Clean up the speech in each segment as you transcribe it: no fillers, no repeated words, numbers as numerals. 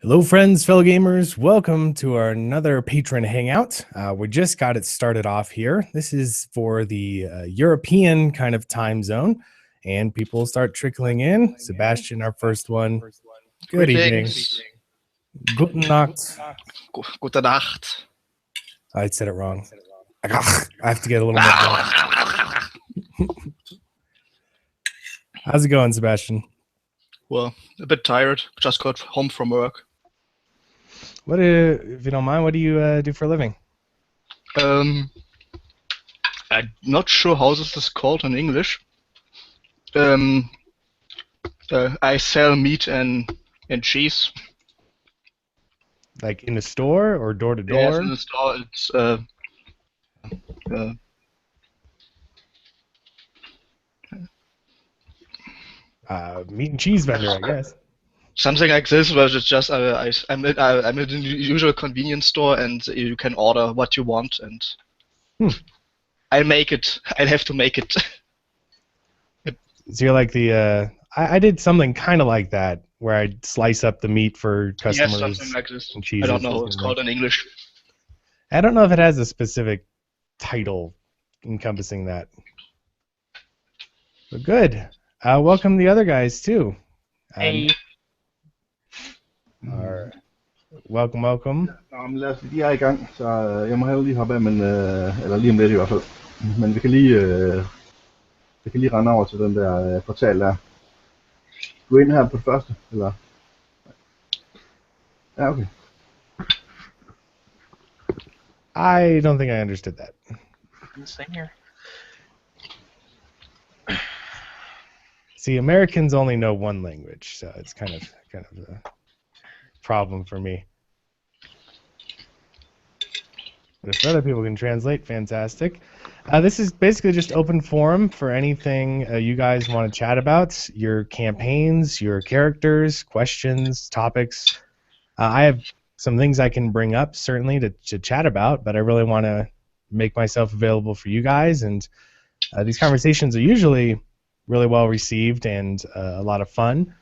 Hello, friends, fellow gamers. Welcome to our another Patron Hangout. We just got it started off here. This is for the European kind of time zone, and people start trickling in. Sebastian, our first one. Good evening. Guten Nacht. Gute Nacht. I said it wrong. I have to get a little more. How's it going, Sebastian? Well, a bit tired. Just got home from work. What, if you don't mind, what do you do for a living? I'm not sure how this is called in English. I sell meat and cheese. Like in the store or door to door? Yes, in the store. It's meat and cheese vendor, I guess. Something like this, but it's just I'm at the usual convenience store, and you can order what you want, and I'll make it. I'll have to make it. So you're like the I did something kind of like that, where I'd slice up the meat for customers. Yes, something like this. And cheeses. I don't know how it's called in English. I don't know if it has a specific title encompassing that. But good. Welcome the other guys too. Hey. Welcome. Nå, men lad os lige i gang, så jeg må have lige hoppe af, men, eller lige om lidt i hvert fald. Men vi kan lige rende over til den der portal der. Du er inde her på det første, eller? Ja, okay. I don't think I understood that. Same here. See, Americans only know one language, so it's kind of a problem for me. But if other people can translate, fantastic. This is basically just open forum for anything you guys want to chat about, your campaigns, your characters, questions, topics. I have some things I can bring up, certainly, to chat about, but I really want to make myself available for you guys, and these conversations are usually really well received and a lot of fun.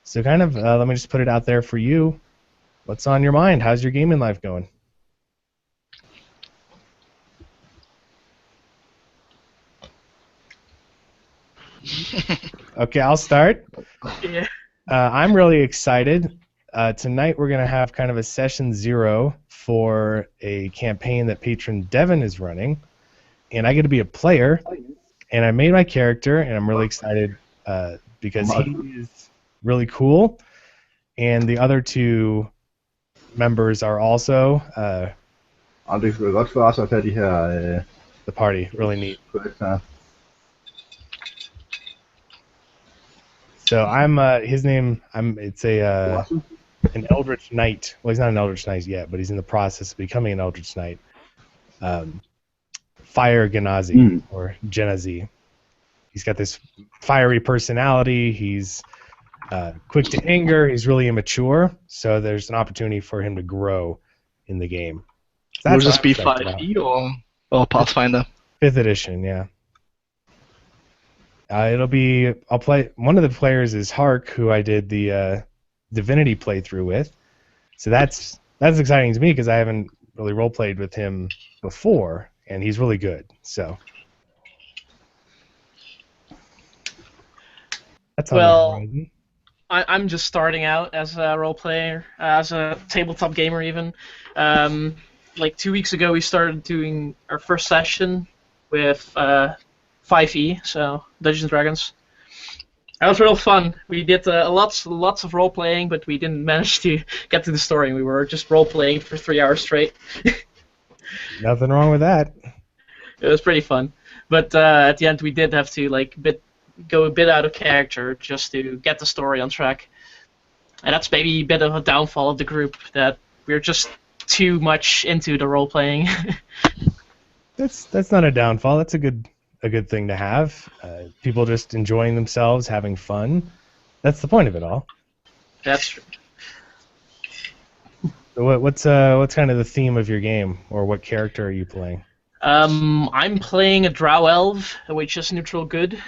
So kind of, let me just put it out there for you. What's on your mind? How's your gaming life going? Okay, I'll start. Yeah. I'm really excited. Tonight we're going to have kind of a session 0 for a campaign that Patron Devin is running, and I get to be a player, and I made my character, and I'm really excited because he is really cool, and the other two members are also Det skulle godt svare sig at tage de her... the party. Really neat. So I'm his name. It's an Eldritch Knight. Well, he's not an Eldritch Knight yet, but he's in the process of becoming an Eldritch Knight. Fire Genazi or Genazi. He's got this fiery personality. He's quick to anger. He's really immature. So there's an opportunity for him to grow in the game. So Will this be 5e or Pathfinder? 5th edition, yeah. It'll be. I'll play. One of the players is Hark, who I did the Divinity playthrough with. So that's exciting to me because I haven't really role played with him before, and he's really good. So that's well. I'm just starting out as a role player, as a tabletop gamer even. Like 2 weeks ago, we started doing our first session with 5e, so Dungeons and Dragons. That was real fun. We did lots of role playing, but we didn't manage to get to the story. We were just role playing for 3 hours straight. Nothing wrong with that. It was pretty fun, but at the end we did have to go a bit out of character just to get the story on track. And that's maybe a bit of a downfall of the group, that we're just too much into the role playing. That's not a downfall. That's a good thing to have. People just enjoying themselves, having fun. That's the point of it all. That's true. So what's kind of the theme of your game, or what character are you playing? I'm playing a drow elf, which is neutral good.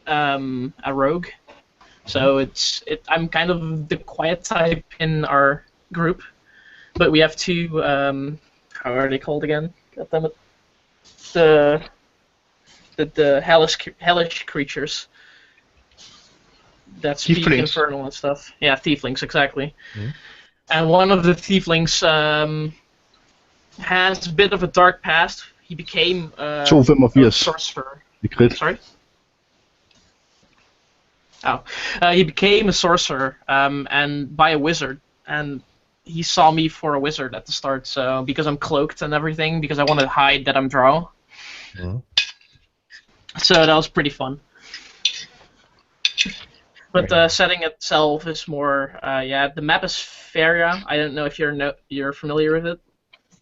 A rogue. So I'm kind of the quiet type in our group, but we have two how are they called again? God damn it. The hellish creatures that speak Tieflings. infernal and stuff. Yeah, tieflings, exactly. Mhm. And one of the tieflings has a bit of a dark past. He became a 285 sorcerer. i crit. Sorry? Oh. He became a sorcerer and by a wizard. And he saw me for a wizard at the start, so because I'm cloaked and everything, because I want to hide that I'm drow. Mhm. So that was pretty fun. But the Right. setting itself is more, the map is Feria. I don't know if you're familiar with it.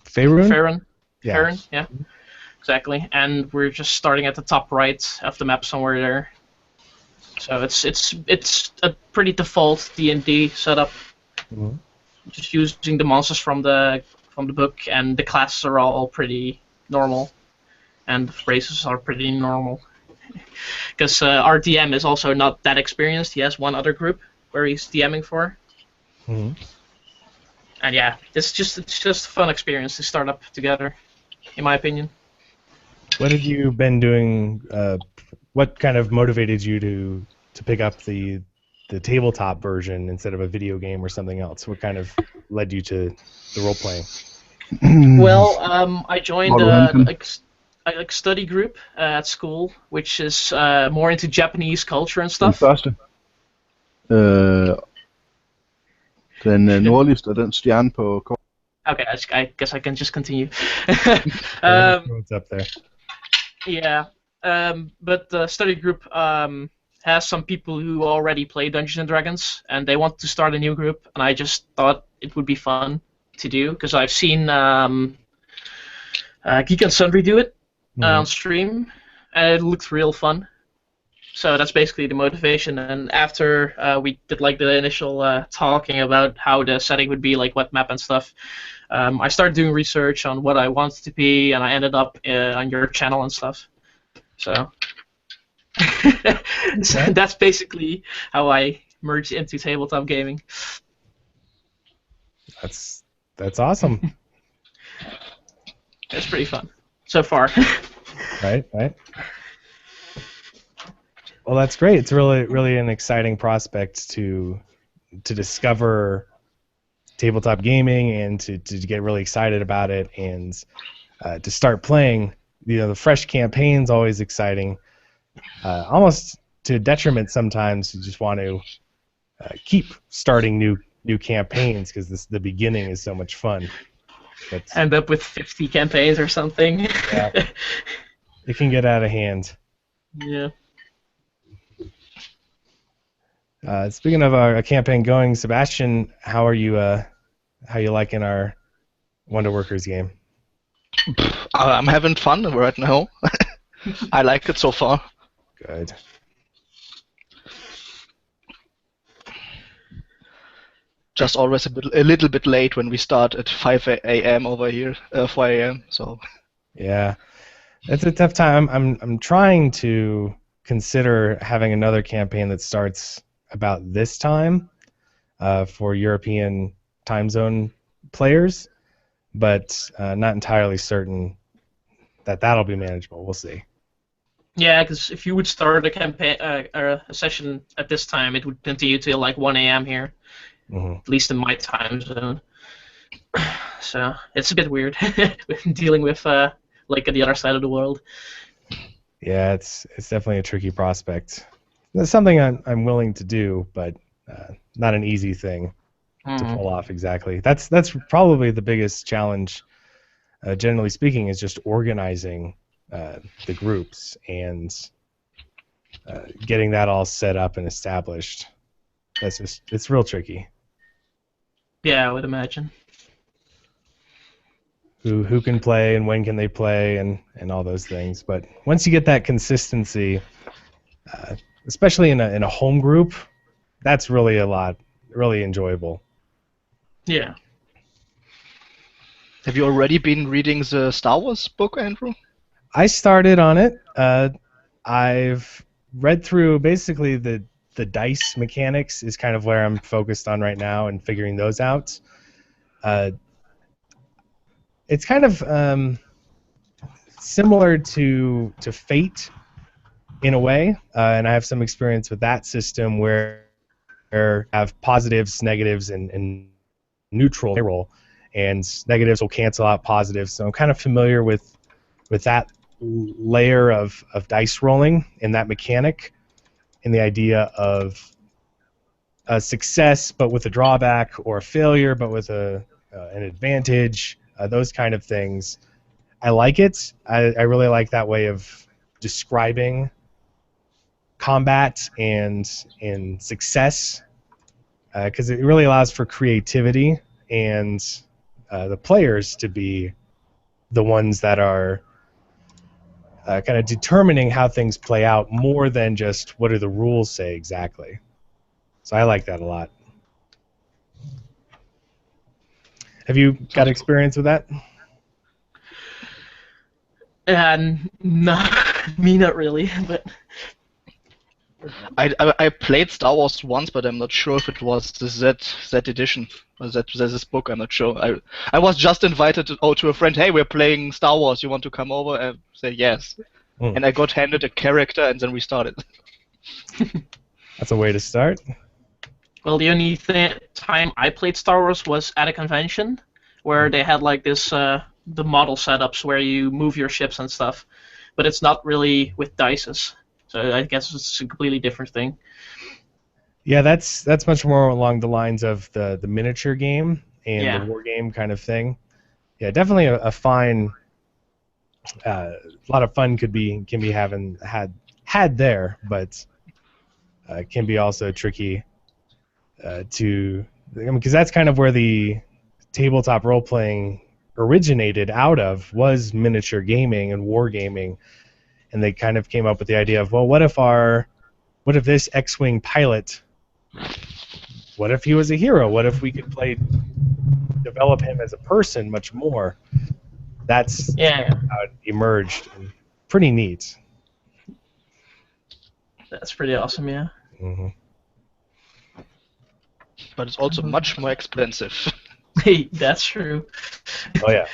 Faerun? Farron? Yeah. Farron, yeah. Exactly. And we're just starting at the top right of the map somewhere there. So it's a pretty default D&D setup. Mhm. Just using the monsters from the book, and the classes are all pretty normal, and the races are pretty normal. Because our DM is also not that experienced. He has one other group where he's DMing for, Mhm. and yeah, it's just a fun experience to start up together, in my opinion. What have you been doing? What kind of motivated you to pick up the tabletop version instead of a video game or something else? What kind of led you to the role playing? Well, I joined Hvor er du henne, Kim? a study group at school, which is more into Japanese culture and Den stuff. første. Den nordligste af den stjerne på kort. Okay, I guess I can just continue. What's up there? Yeah, but the study group has some people who already play Dungeons and Dragons, and they want to start a new group, and I just thought it would be fun to do because I've seen Geek and Sundry do it on stream, and it looked real fun. So that's basically the motivation. And after we did like the initial talking about how the setting would be, like what map and stuff, I started doing research on what I wanted to be, and I ended up on your channel and stuff. So, so that's basically how I merged into tabletop gaming. That's awesome. It's pretty fun so far. Right. Well, that's great. It's really an exciting prospect to discover tabletop gaming and to get really excited about it and to start playing. The fresh campaign's always exciting. Almost to a detriment sometimes. You just want to keep starting new campaigns because the beginning is so much fun. But End up with 50 campaigns or something. Yeah. It can get out of hand. Yeah. Speaking of our campaign going, Sebastian, how are you? How you liking our Wonder Workers game? I'm having fun right now. I like it so far. Good. Just always a little bit late when we start at 5 a.m. over here, 4 a.m. So Yeah, it's a tough time. I'm trying to consider having another campaign that starts about this time for European time zone players, but not entirely certain that that'll be manageable. We'll see. Yeah, because if you would start a campaign, or a session at this time, it would continue till like 1 a.m. here, at least in my time zone. So it's a bit weird dealing with like at the other side of the world. Yeah, it's definitely a tricky prospect. It's something I'm willing to do, but not an easy thing to pull off exactly. That's probably the biggest challenge, generally speaking, is just organizing the groups and getting that all set up and established. It's real tricky. Yeah, I would imagine. Who can play and when can they play and all those things. But once you get that consistency, especially in a home group, that's really really enjoyable. Yeah. have you already been reading the Star Wars book, Andrew? I started on it. I've read through basically the the dice mechanics is kind of where I'm focused on right now and figuring those out. It's kind of similar to Fate in a way, and I have some experience with that system where I have positives, negatives, and neutral roll, and negatives will cancel out positives. So I'm kind of familiar with that layer of dice rolling and that mechanic, and the idea of a success but with a drawback, or a failure but with an advantage. Those kind of things. I like it. I really like that way of describing combat and success, because it really allows for creativity and the players to be the ones that are kind of determining how things play out more than just what do the rules say exactly. So I like that a lot. Have you got experience with that? Not really, but I played Star Wars once, but I'm not sure if it was the Z edition or this book. I'm not sure. I was just invited to a friend. Hey, we're playing Star Wars. You want to come over? And say yes. And I got handed a character, and then we started. That's a way to start. well, the only time I played Star Wars was at a convention where they had like this the model setups where you move your ships and stuff, but it's not really with dices. So I guess it's a completely different thing. Yeah, that's much more along the lines of the miniature game and the war game kind of thing. Yeah, definitely a fine, a lot of fun can be had there, but can be also tricky because that's kind of where the tabletop role playing originated out of, was miniature gaming and war gaming. And they kind of came up with the idea of, well, what if this X-wing pilot, what if he was a hero? What if we could develop him as a person much more? That's how it emerged. And pretty neat. That's pretty awesome, yeah. Mm-hmm. But it's also much more expensive. Hey, that's true. Oh yeah.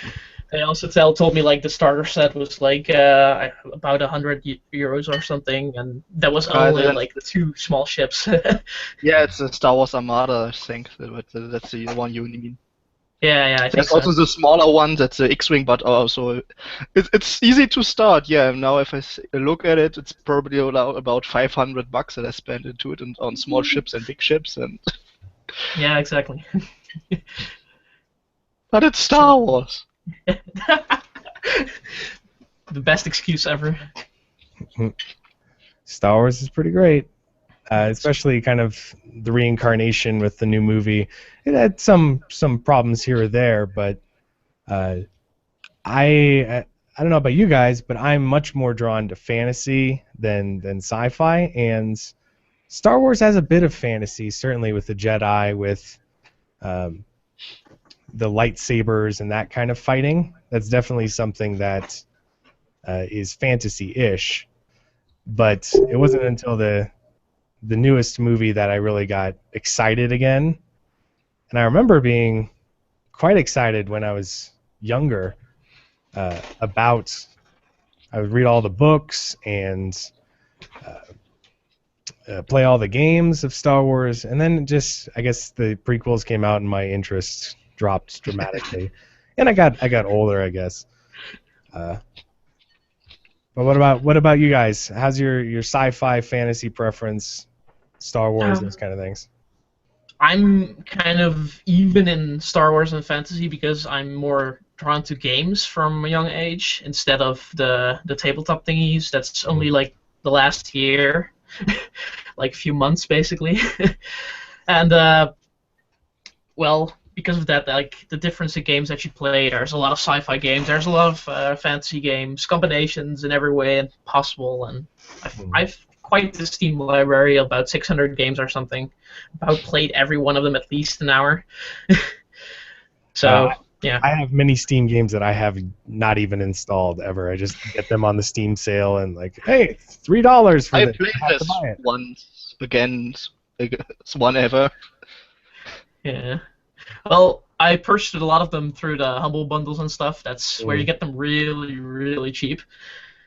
They also told me like the starter set was like about 100 euros or something, and that was only like the 2 small ships. Yeah, it's a Star Wars Armada, I think. That's the one you mean. Yeah, I think There's so. also the smaller one, that's the X-wing, but also it's easy to start. Yeah, now if I look at it, it's probably about $500 that I spent into it, and on small ships and big ships, and. Yeah, exactly. But it's Star Wars. The best excuse ever. Star Wars is pretty great, especially kind of the reincarnation with the new movie. It had some problems here or there, but I don't know about you guys, but I'm much more drawn to fantasy than sci-fi, and Star Wars has a bit of fantasy, certainly with the Jedi, with the lightsabers and that kind of fighting. That's definitely something that is fantasy-ish. But it wasn't until the newest movie that I really got excited again. And I remember being quite excited when I was younger about. I would read all the books and play all the games of Star Wars, and then just, I guess, the prequels came out and my interest dropped dramatically, and I got older, I guess. But what about you guys? How's your sci-fi fantasy preference, Star Wars, those kind of things? I'm kind of even in Star Wars and fantasy because I'm more drawn to games from a young age instead of the tabletop thingies. That's only like the last year, like a few months basically. And well, because of that, like the difference in games that you play, there's a lot of sci-fi games, there's a lot of fantasy games, combinations in every way possible, and I've quite the Steam library, about 600 games or something. I've played every one of them at least an hour. So yeah, I have many Steam games that I have not even installed ever. I just get them on the Steam sale and like, hey, $3 for I this. played this once. against one ever. Yeah. Well, I purchased a lot of them through the Humble Bundles and stuff. That's where you get them really, really cheap.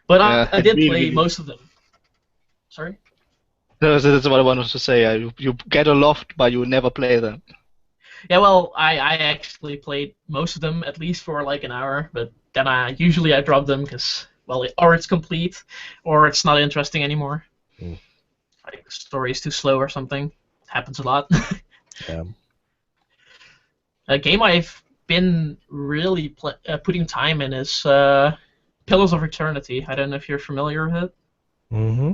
But Yeah. I did Really, play really. most of them. Sorry? No, that's what I wanted to say. You get a lot, but you never play them. Yeah, well, I actually played most of them at least for like an hour, but then I drop them because, well, or it's complete, or it's not interesting anymore. Mm. Like the story is too slow or something. Happens a lot. Yeah. A game I've been really putting time in is Pillars of Eternity. I don't know if you're familiar with it. Mm-hmm.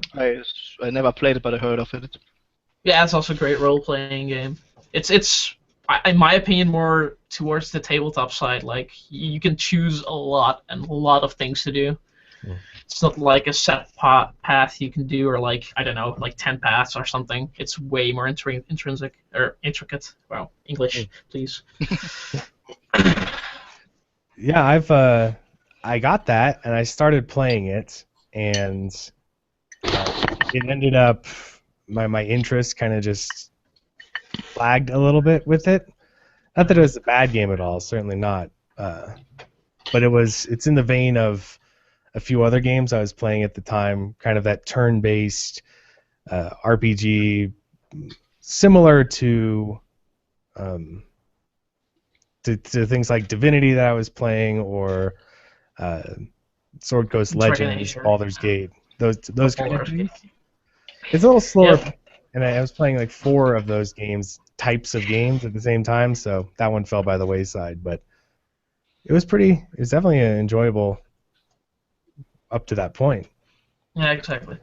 I never played it, but I heard of it. Yeah, it's also a great role-playing game. It's in my opinion more towards the tabletop side. Like you can choose a lot and a lot of things to do. Mm. It's not like a set path you can do, or like I don't know, like 10 paths or something. It's way more intrinsic or intricate. Wow, English, please. Yeah, I got that and I started playing it, and it ended up my interest kind of just flagged a little bit with it. Not that it was a bad game at all, certainly not. But it's in the vein of a few other games I was playing at the time, kind of that turn-based RPG, similar to things like Divinity that I was playing, or Sword Coast Dragon Legends, Age or- Baldur's Gate, those kind of Baldur's things. Gate. It's a little slower, Yep. and I was playing like 4 of those types of games at the same time, so that one fell by the wayside. But it was definitely enjoyable up to that point. Yeah, exactly.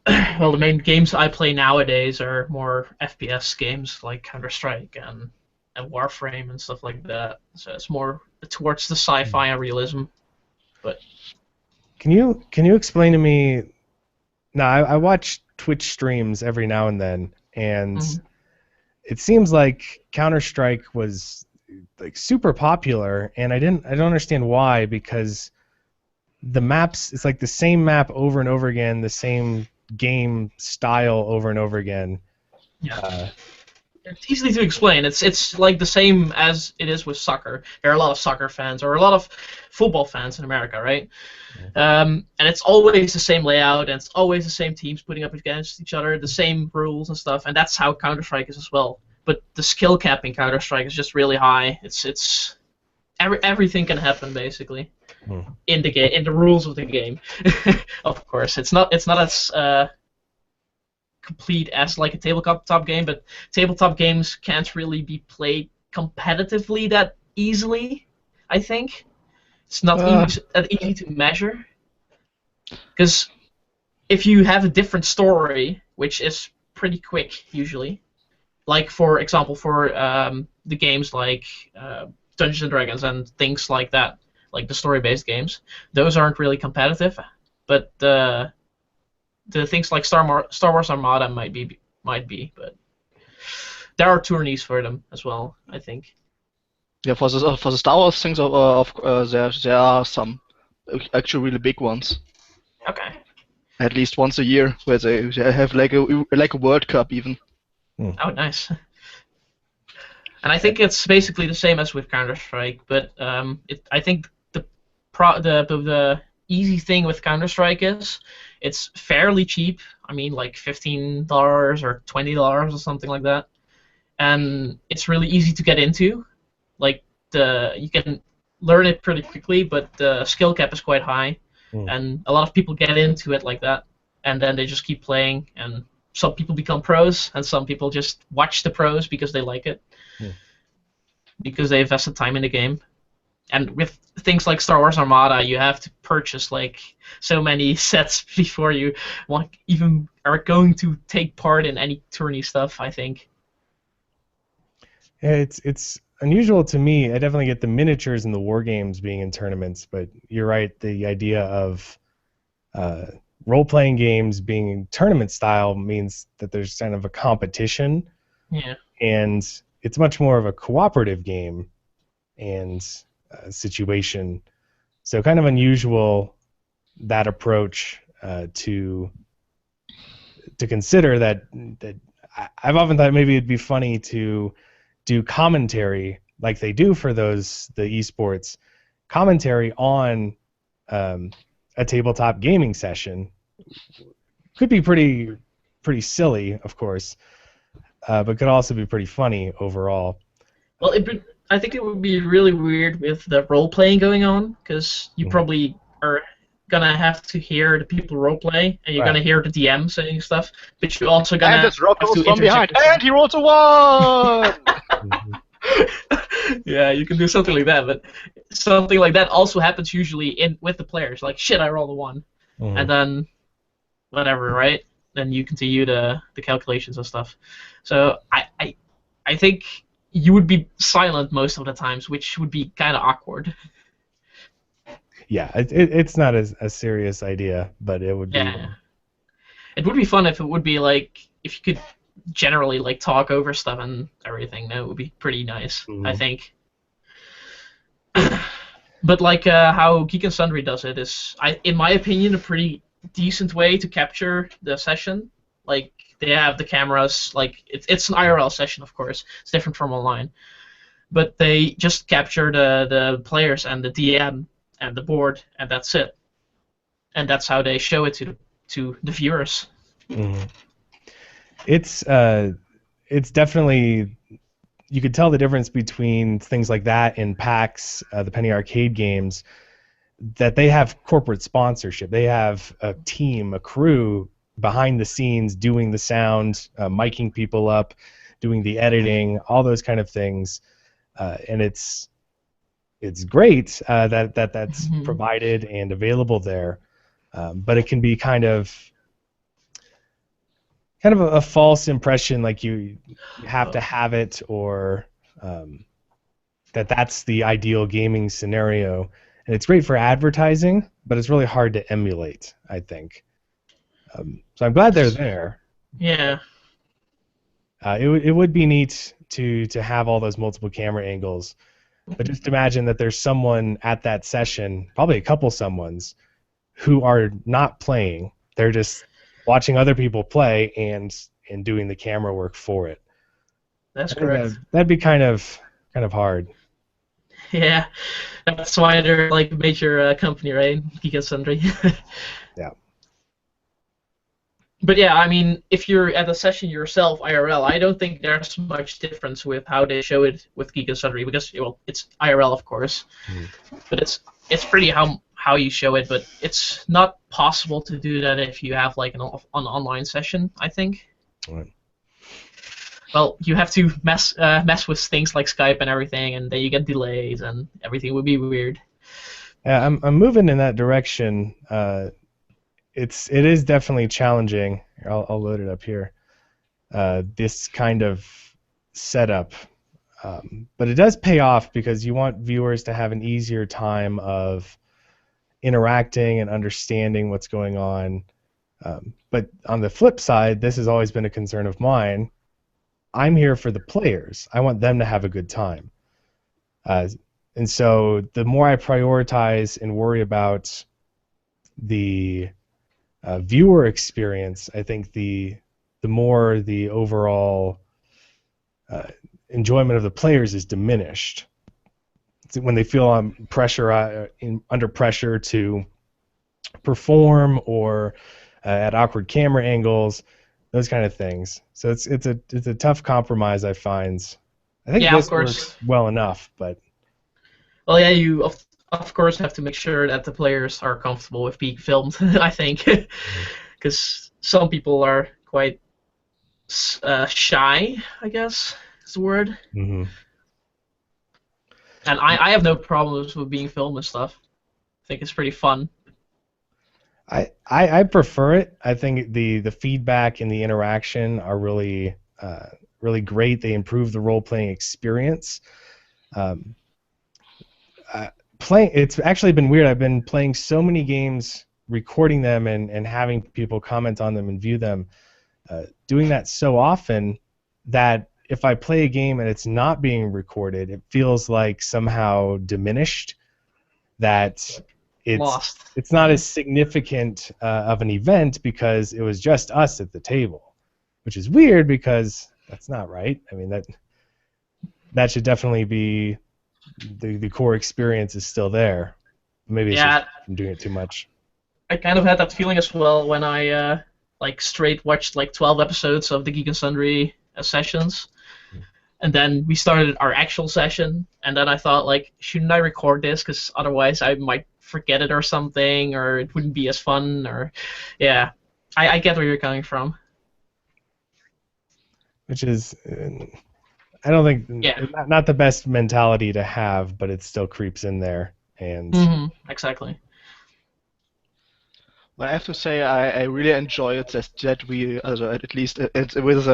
Well, the main games I play nowadays are more FPS games like Counter-Strike and Warframe and stuff like that. So it's more towards the sci-fi and realism. But Can you explain to me? Now, I watch Twitch streams every now and then, and it seems like Counter-Strike was like super popular, and I don't understand why, because the maps, it's like the same map over and over again, the same game style over and over again. yeah, it's easy to explain. It's like the same as it is with soccer. There are a lot of soccer fans or a lot of football fans in America, right? And it's always the same layout, and it's always the same teams putting up against each other, the same rules and stuff, and that's how Counter-Strike is as well. But the skill cap in Counter-Strike is just really high. It's everything can happen basically in the game, in the rules of the game. Of course, it's not as complete as like a tabletop game, but tabletop games can't really be played competitively that easily. I think it's not that easy to measure, because if you have a different story, which is pretty quick usually, like for example for the games like Dungeons and Dragons and things like that, like the story-based games, those aren't really competitive, but the things like Star Wars Armada might be, but there are tourneys for them as well, I think. Yeah, for the Star Wars things, there are some actually really big ones. Okay. At least once a year, where they have like a World Cup even. Oh, nice. And I think it's basically the same as with Counter-Strike, but I think the easy thing with Counter-Strike is it's fairly cheap. I mean, like $15 or $20 or something like that, and it's really easy to get into. Like you can learn it pretty quickly, but the skill cap is quite high, and a lot of people get into it like that, and then they just keep playing. And some people become pros, and some people just watch the pros because they like it, because they invested time in the game. And with things like Star Wars Armada, you have to purchase like so many sets before you even are going to take part in any tourney stuff, I think. Yeah, it's unusual to me. I definitely get the miniatures and the war games being in tournaments, but you're right. The idea of role-playing games being in tournament style means that there's kind of a competition. Yeah. And it's much more of a cooperative game and situation. So kind of unusual, that approach to to consider that I've often thought maybe it'd be funny to do commentary like they do for the esports, commentary on a tabletop gaming session. Could be pretty silly, of course, but could also be pretty funny overall. Well, I think it would be really weird with the role playing going on, because you probably are gonna have to hear the people role play, and you're gonna hear the DM saying stuff, but you're also gonna and this rock have goes to from behind, interject and he rolls a 1! Yeah, you can do something like that, but something like that also happens usually with the players. Like, shit, I rolled a 1, and then whatever, right? Then you continue the calculations and stuff. So I think you would be silent most of the times, which would be kind of awkward. Yeah, it's not a serious idea, but it would be. Yeah. It would be fun if it would be like, if you could generally like talk over stuff and everything. That would be pretty nice, I think. But like how Geek and Sundry does it is, in my opinion, a pretty decent way to capture the session. Like, they have the cameras, like it's an IRL session, of course. It's different from online, but they just capture the players and the DM and the board, and that's it. And that's how they show it to the viewers. It's definitely, you could tell the difference between things like that in PAX, the Penny Arcade games, that they have corporate sponsorship. They have a team, a crew behind the scenes doing the sound, miking people up, doing the editing, all those kind of things, and it's great that's provided and available there, but it can be kind of a false impression, like you have to have it, or that's the ideal gaming scenario. And it's great for advertising, but it's really hard to emulate, I think. So I'm glad they're there. Yeah. It would be neat to have all those multiple camera angles, but just imagine that there's someone at that session, probably a couple someones, who are not playing. They're just watching other people play and doing the camera work for it. That's correct. That'd be kind of hard. Yeah, that's why they're like a major company, right? Geek and Sundry. Yeah. But yeah, I mean, if you're at a session yourself, IRL, I don't think there's much difference with how they show it with Geek and Sundry, because, well, it's IRL, of course, but it's pretty how you show it, but it's not possible to do that if you have like an online session, I think. Right. Well, you have to mess with things like Skype and everything, and then you get delays, and everything would be weird. Yeah, I'm moving in that direction. It is definitely challenging. I'll load it up here. This kind of setup, but it does pay off, because you want viewers to have an easier time of interacting and understanding what's going on. But on the flip side, this has always been a concern of mine. I'm here for the players. I want them to have a good time. And so the more I prioritize and worry about the viewer experience, I think the more the overall enjoyment of the players is diminished. When they feel under pressure to perform, or at awkward camera angles, those kind of things. So it's a tough compromise, I find. I think this works well enough, but. Well, yeah, you of course have to make sure that the players are comfortable with being filmed. I think, because some people are quite shy, I guess is the word. Mm-hmm. And I have no problems with being filmed and stuff. I think it's pretty fun. I prefer it. I think the feedback and the interaction are really really great. They improve the role-playing experience. It's actually been weird. I've been playing so many games, recording them and having people comment on them and view them, doing that so often that if I play a game and it's not being recorded, it feels like somehow diminished, that lost. it's not as significant of an event because it was just us at the table, which is weird because that's not right. I mean, that should definitely be the core experience is still there. Maybe it's just I'm doing it too much. I kind of had that feeling as well when I like straight watched like 12 episodes of the Geek and Sundry sessions. And then we started our actual session, and then I thought, like, shouldn't I record this? Because otherwise I might forget it or something, or it wouldn't be as fun, or... Yeah, I get where you're coming from. Which is, I don't think, not the best mentality to have, but it still creeps in there. And exactly. Well, I have to say I really enjoy it that we, at least with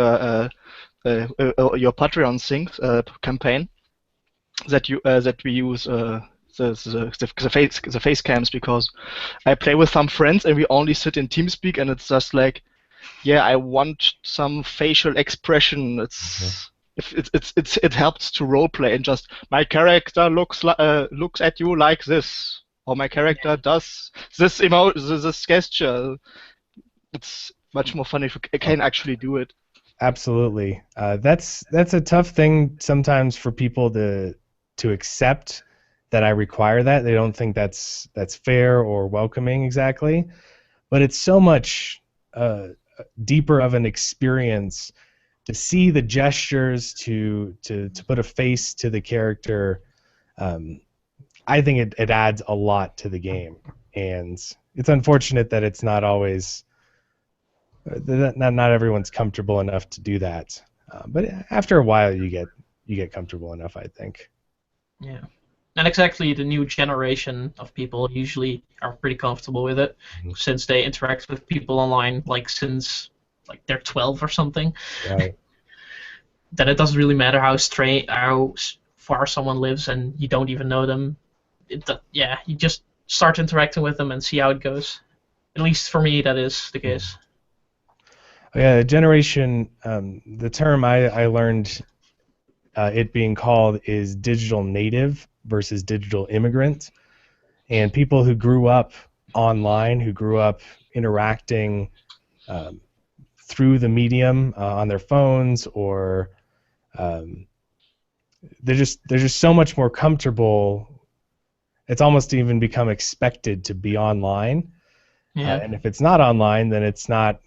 your Patreon sync campaign, that we use the face cams, because I play with some friends and we only sit in TeamSpeak and it's just like, yeah, I want some facial expression. It helps to roleplay, and just my character looks at you like this, or my character does this this gesture. It's much more fun if you can actually do it. Absolutely, that's a tough thing sometimes for people to accept that I require that. They don't think that's fair or welcoming exactly, but it's so much deeper of an experience to see the gestures, to put a face to the character. I think it adds a lot to the game, and it's unfortunate that it's not always not everyone's comfortable enough to do that. But after a while, you get comfortable enough, I think. Yeah. And exactly, the new generation of people usually are pretty comfortable with it, since they interact with people online like since like they're 12 or something. Right. Then it doesn't really matter how far someone lives and you don't even know them. You just start interacting with them and see how it goes. At least for me, that is the case. Yeah, generation. The term I learned it being called is digital native versus digital immigrant, and people who grew up online, who grew up interacting through the medium on their phones, or they're just so much more comfortable. It's almost even become expected to be online, and if it's not online, then it's not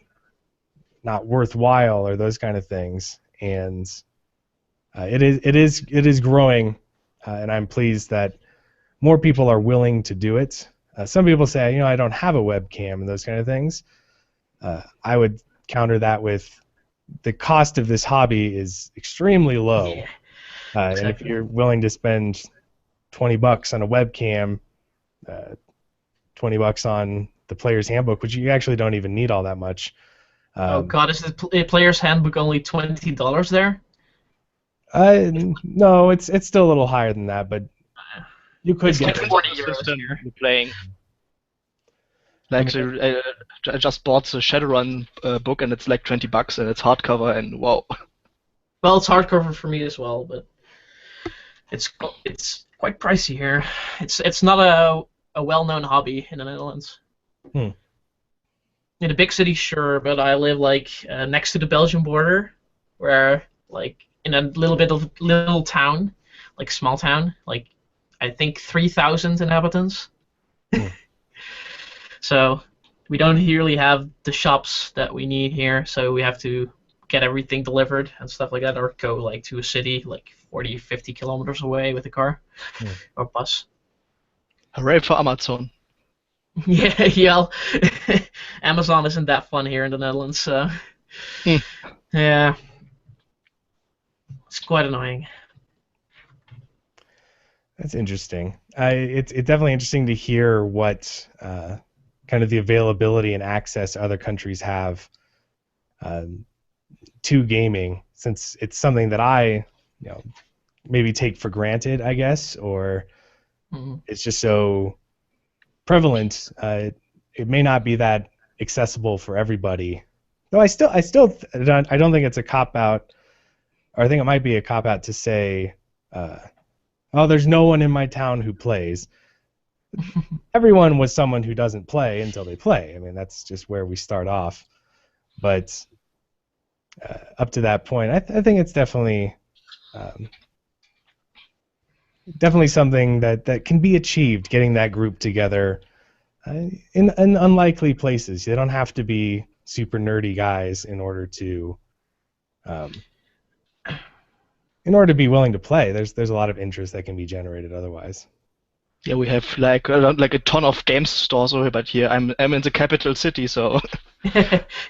worthwhile, or those kind of things. And it is growing, and I'm pleased that more people are willing to do it. Some people say, I don't have a webcam and those kind of things. I would counter that with the cost of this hobby is extremely low. Yeah, exactly. And if you're willing to spend $20 on a webcam, $20 on the player's handbook, which you actually don't even need all that much. Oh God, is the player's handbook only $20 there? No, it's still a little higher than that, but you could get like 40 euros here. You're playing. Like I just bought the Shadowrun book, and it's like $20, and it's hardcover, and wow. Well, it's hardcover for me as well, but it's quite pricey here. It's not a well-known hobby in the Netherlands. In a big city, sure, but I live like next to the Belgian border, where like in a little town, like small town, like I think 3,000 inhabitants. So we don't really have the shops that we need here, so we have to get everything delivered and stuff like that, or go like to a city like 40, 50 kilometers away with a car or bus. Hooray for Amazon. Yeah. Amazon isn't that fun here in the Netherlands, so yeah, it's quite annoying. That's interesting. It's definitely interesting to hear what kind of the availability and access other countries have to gaming, since it's something that I maybe take for granted, I guess, or it's just so prevalent. It may not be that accessible for everybody. Though I don't think it's a cop out, or I think it might be a cop out to say, oh, there's no one in my town who plays. everyone was someone who doesn't play until they play. I mean, that's just where we start off. But up to that point, I think it's definitely definitely something that can be achieved. Getting that group together in unlikely places. They don't have to be super nerdy guys in order to be willing to play. There's a lot of interest that can be generated otherwise. Yeah, we have like a ton of games stores over, but here I'm in the capital city, so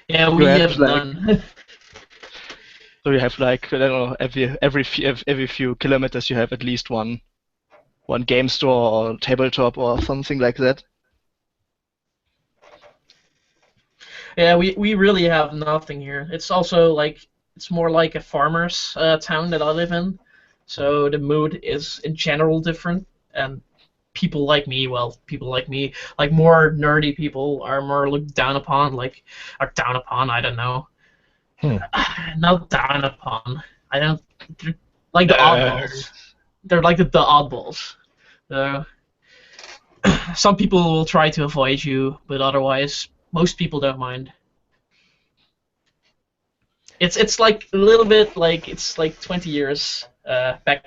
Yeah, we have, have like- none. so you have like I don't know every few kilometers you have at least one game store or tabletop or something like that. Yeah, we really have nothing here. It's also like it's more like a farmer's town that I live in, so the mood is in general different, and people like me, like more nerdy people, are more looked down upon, I don't know, not down upon. I don't they're like the oddballs. They're like the oddballs. So, some people will try to avoid you, but otherwise, most people don't mind. It's like a little bit like it's like 20 years back,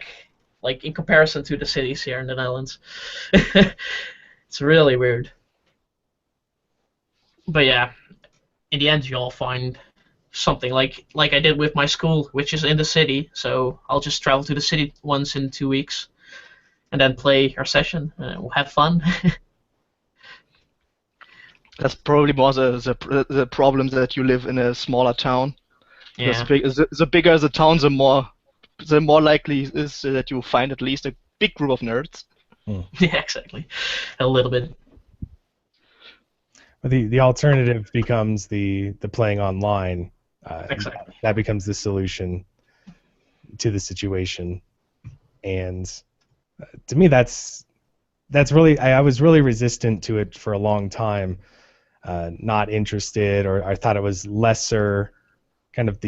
like in comparison to the cities here in the Netherlands. It's really weird. But yeah, in the end, you'll find something like I did with my school, which is in the city. So I'll just travel to the city once in 2 weeks, and then play our session. And we'll have fun. That's probably more the problem that you live in a smaller town. Yeah. The bigger the town, the more likely it is that you find at least a big group of nerds. Yeah, exactly. A little bit. The alternative becomes the playing online. Exactly. That becomes the solution to the situation, and to me, that's really I was really resistant to it for a long time. Not interested, or I thought it was lesser, kind of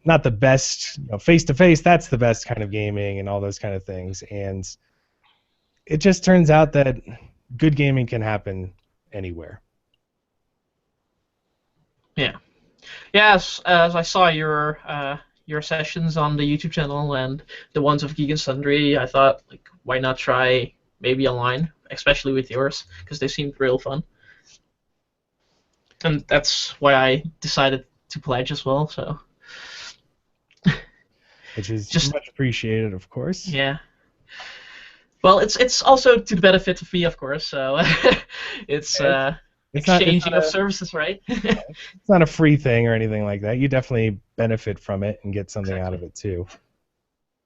not the best, face to face. That's the best kind of gaming and all those kind of things, and it just turns out that good gaming can happen anywhere. Yeah. Yes, as I saw your sessions on the YouTube channel and the ones of Geek and Sundry, I thought, like, why not try maybe online, especially with yours, because they seemed real fun. And that's why I decided to pledge as well. So. Which is Just- much appreciated, of course. Yeah. Well, it's also to the benefit of me, of course. So it's It's not- exchanging it's of services, right? It's not a free thing or anything like that. You definitely benefit from it and get something out of it too.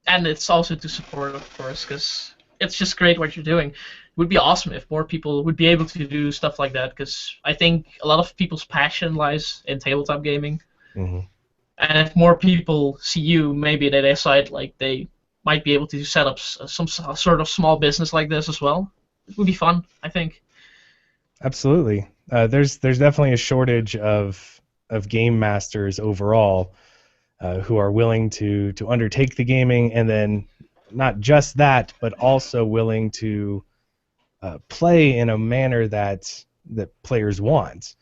And it's also to support, of course, because it's just great what you're doing. It would be awesome if more people would be able to do stuff like that, because I think a lot of people's passion lies in tabletop gaming. Mm-hmm. And if more people see you, maybe they decide like they might be able to set up some sort of small business like this as well. It would be fun, I think. Absolutely. There's definitely a shortage of game masters overall who are willing to undertake the gaming, and then not just that, but also willing to play in a manner that players want.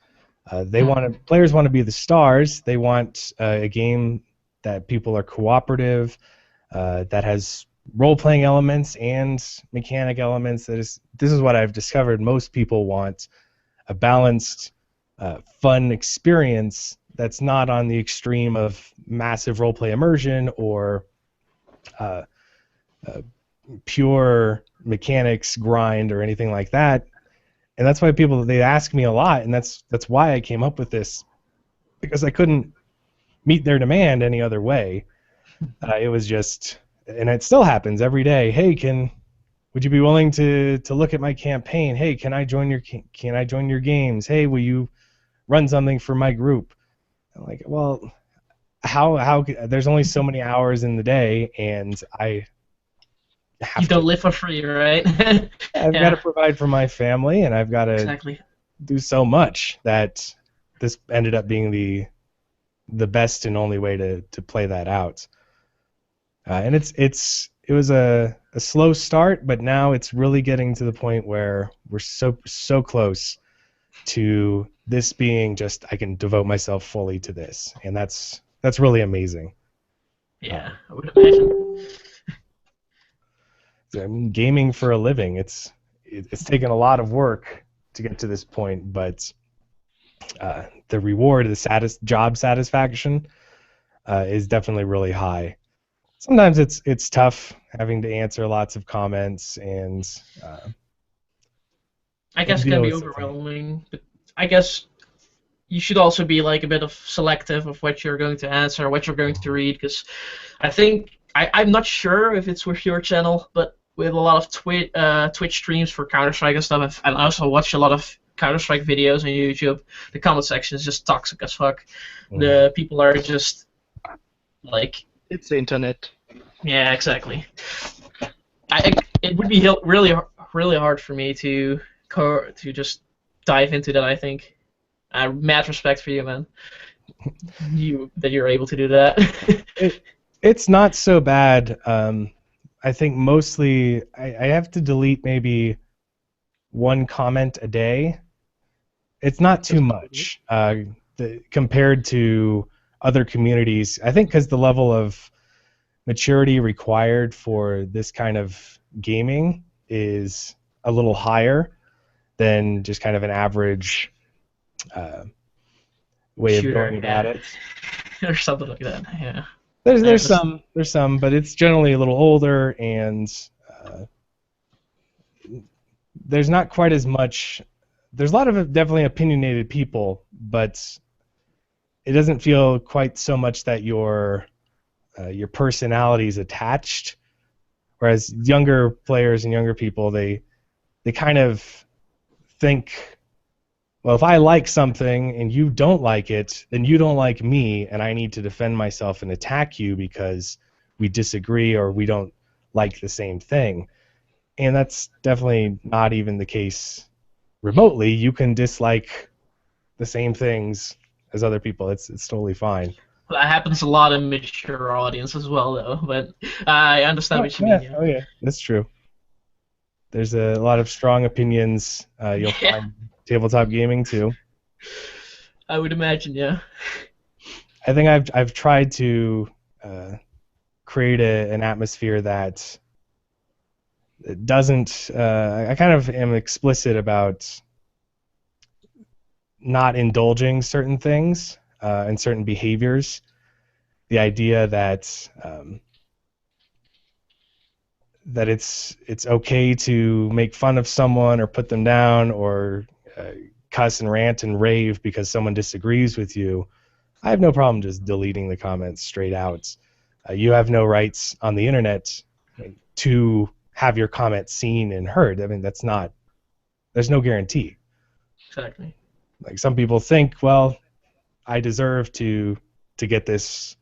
Players want to be the stars. They want a game that people are cooperative, that has role-playing elements and mechanic elements. This is what I've discovered. Most people want a balanced, fun experience that's not on the extreme of massive roleplay immersion or pure mechanics grind or anything like that. And that's why they ask me a lot, and that's why I came up with this, because I couldn't meet their demand any other way. It was just, and it still happens every day. Hey, would you be willing to look at my campaign? Hey, can I join your games? Hey, will you run something for my group? I'm like, well, how there's only so many hours in the day, and I have You don't live for free, right? I've got to provide for my family, and I've got to Exactly. do so much that this ended up being the best and only way to play that out. And it was a a slow start, but now it's really getting to the point where we're so close to this being just I can devote myself fully to this, and that's really amazing. Yeah, I would imagine. I mean, gaming for a living, it's taken a lot of work to get to this point, but the reward, the job satisfaction, is definitely really high. Sometimes it's tough having to answer lots of comments and I guess it deal can be with something. overwhelming, but I guess you should also be like a bit of selective of what you're going to answer, what you're going to read, because I think I'm not sure if it's with your channel, but with a lot of Twitch streams for Counter-Strike and stuff, and I also watch a lot of Counter-Strike videos on YouTube. The comment section is just toxic as fuck. The people are just like, It's the internet. yeah, exactly. It would be really hard for me to just dive into that. I think. Mad respect for you, man. That you're able to do that. It's not so bad. I think mostly I have to delete maybe one comment a day. It's not too much compared to other communities. I think because the level of maturity required for this kind of gaming is a little higher than just kind of an average way of going about it. Or something like that. Yeah. There's some, but it's generally a little older, and there's not quite as much. There's a lot of definitely opinionated people, but it doesn't feel quite so much that your personality is attached. Whereas younger players and younger people, they kind of think, well, if I like something and you don't like it, then you don't like me, and I need to defend myself and attack you because we disagree or we don't like the same thing. And that's definitely not even the case remotely. You can dislike the same things as other people. It's totally fine. That happens a lot in mature audience as well, though. But I understand what you mean. Yeah. Oh yeah, that's true. There's a lot of strong opinions. You'll find tabletop gaming too. I would imagine, yeah. I think I've tried to create an atmosphere that doesn't. I kind of am explicit about not indulging certain things and certain behaviors. The idea that that it's okay to make fun of someone or put them down or cuss and rant and rave because someone disagrees with you. I have no problem just deleting the comments straight out. You have no rights on the internet to have your comment seen and heard. I mean, there's no guarantee. Exactly. Like some people think, well, I deserve to get this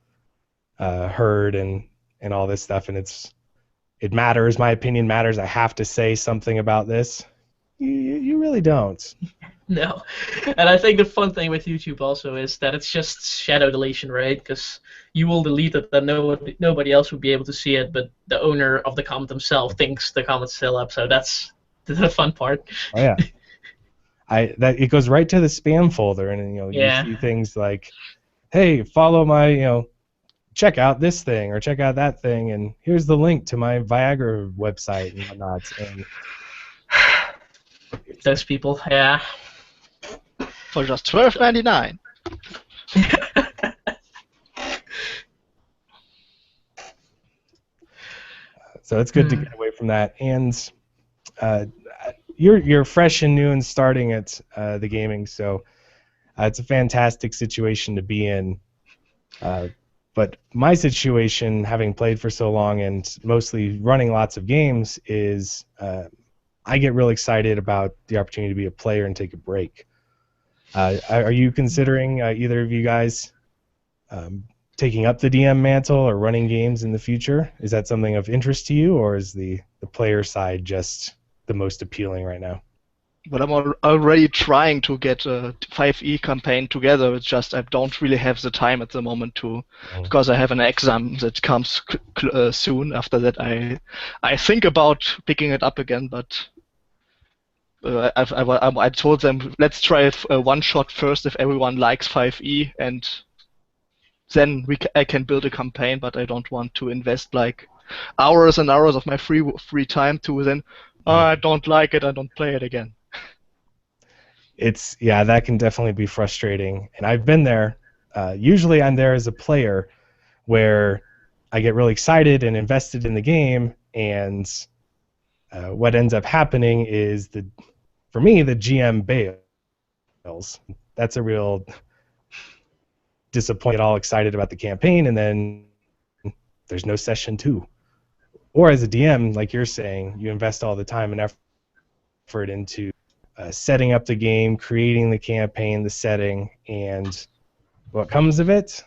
heard and all this stuff, and it matters. My opinion matters. I have to say something about this. You really don't. No. And I think the fun thing with YouTube also is that it's just shadow deletion, right? Because you will delete it and nobody else will be able to see it, but the owner of the comment himself thinks the comment's still up, so that's the fun part. Oh yeah. It goes right to the spam folder, and you Yeah. see things like, hey, follow my, check out this thing or check out that thing, and here's the link to my Viagra website and whatnot. And those people, yeah. For just $12.99. So it's good to get away from that. And you're fresh and new and starting at the gaming, so it's a fantastic situation to be in. But my situation, having played for so long and mostly running lots of games, is I get real excited about the opportunity to be a player and take a break. Are you considering, either of you guys, taking up the DM mantle or running games in the future? Is that something of interest to you, or is the player side just the most appealing right now? But I'm already trying to get a 5e campaign together. It's just I don't really have the time at the moment to, because I have an exam that comes soon. After that, I think about picking it up again, but I told them let's try it one shot first if everyone likes 5e, and then I can build a campaign. But I don't want to invest like hours and hours of my free time to then I don't like it, I don't play it again. Yeah, that can definitely be frustrating, and I've been there. Usually I'm there as a player where I get really excited and invested in the game, and what ends up happening is for me the GM bails. That's a real disappointment. Get all excited about the campaign, and then there's no session 2. Or as a DM, like you're saying, you invest all the time and effort into setting up the game, creating the campaign, the setting, and what comes of it?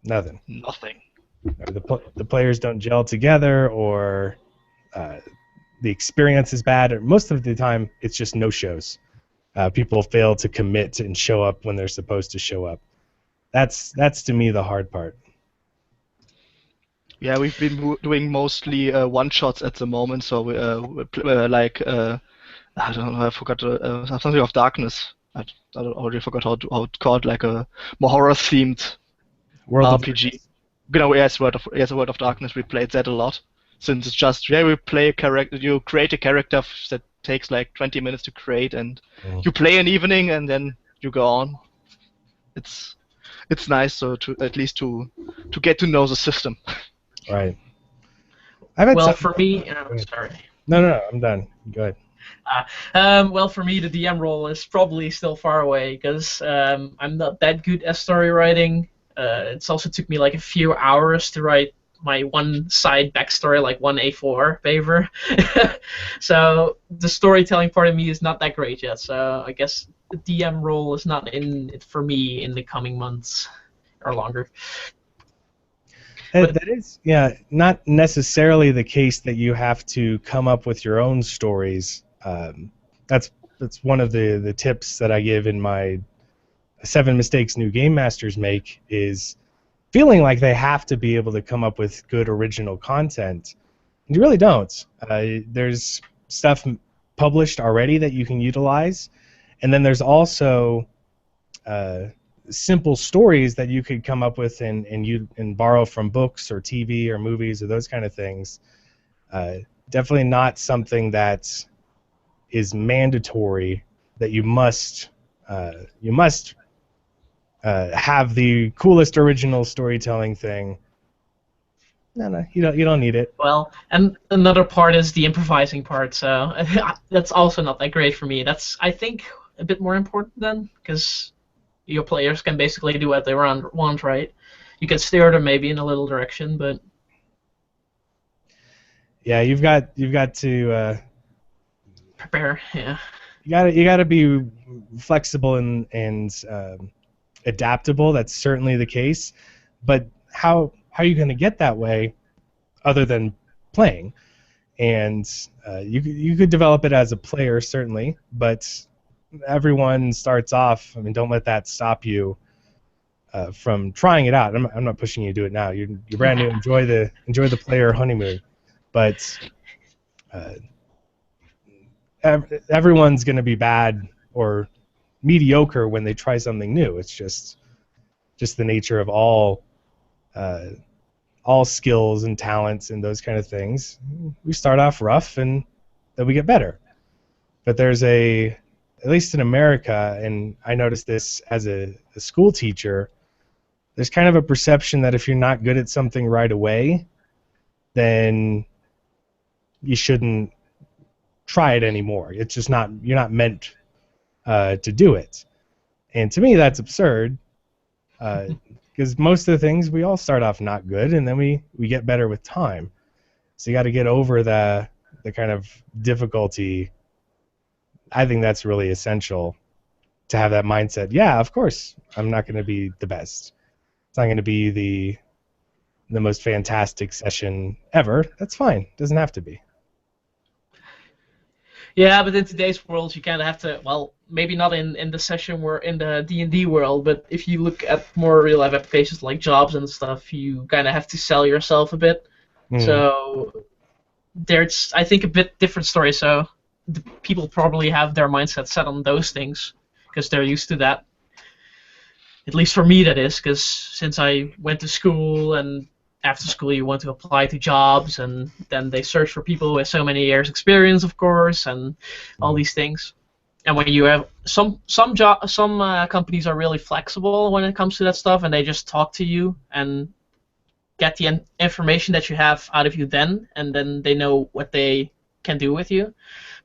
Nothing. Nothing. The players don't gel together, or the experience is bad. Or most of the time, it's just no-shows. People fail to commit and show up when they're supposed to show up. That's to me the hard part. Yeah, we've been doing mostly one-shots at the moment, so like I don't know, I forgot something of darkness. I already forgot how it's called, like a more horror-themed RPG. You know, yes, World of Darkness. We played that a lot. Since it's just we play a character, you create a character that takes like 20 minutes to create, and you play an evening, and then you go on. It's nice, so to at least to get to know the system. Right. For me, sorry. No, I'm done. Go ahead. Well, for me, the DM role is probably still far away because I'm not that good at story writing. It's also took me like a few hours to write my one side backstory, like one A4 paper. So the storytelling part of me is not that great yet. So I guess the DM role is not in it for me in the coming months or longer. That is, not necessarily the case that you have to come up with your own stories. That's one of the tips that I give in my 7 Mistakes New Game Masters Make, is feeling like they have to be able to come up with good original content. You really don't. There's stuff published already that you can utilize, and then there's also simple stories that you could come up with and borrow from books or TV or movies or those kind of things. Definitely not something that is mandatory that you must have the coolest original storytelling thing. No, you don't need it. Well, and another part is the improvising part, so that's also not that great for me. That's, I think, a bit more important then, because your players can basically do what they want, right? You can steer them maybe in a little direction, but yeah, you've got to prepare. Yeah, you got to be flexible and adaptable. That's certainly the case, but how are you going to get that way other than playing? And you could develop it as a player, certainly, but everyone starts off. I mean, don't let that stop you from trying it out. I'm not pushing you to do it now. You're brand new. Enjoy the player honeymoon, but everyone's going to be bad or mediocre when they try something new. It's just the nature of all skills and talents and those kind of things. We start off rough and then we get better. But there's at least in America, and I noticed this as a school teacher, there's kind of a perception that if you're not good at something right away, then you shouldn't try it anymore. It's just you're not meant to do it. And to me, that's absurd, because most of the things we all start off not good, and then we get better with time. So you got to get over the kind of difficulty. I think that's really essential to have that mindset. Yeah, of course, I'm not going to be the best. It's not going to be the most fantastic session ever. That's fine. It doesn't have to be. Yeah, but in today's world, you kind of have to. Well, maybe not in the session where in the D&D world, but if you look at more real life applications like jobs and stuff, you kind of have to sell yourself a bit. Mm. So there's, I think, a bit different story. So the people probably have their mindset set on those things because they're used to that. At least for me, that is, because since I went to school and after school you want to apply to jobs and then they search for people with so many years experience, of course, and all these things. And when you have some companies are really flexible when it comes to that stuff, and they just talk to you and get the information that you have out of you then, and then they know what they can do with you.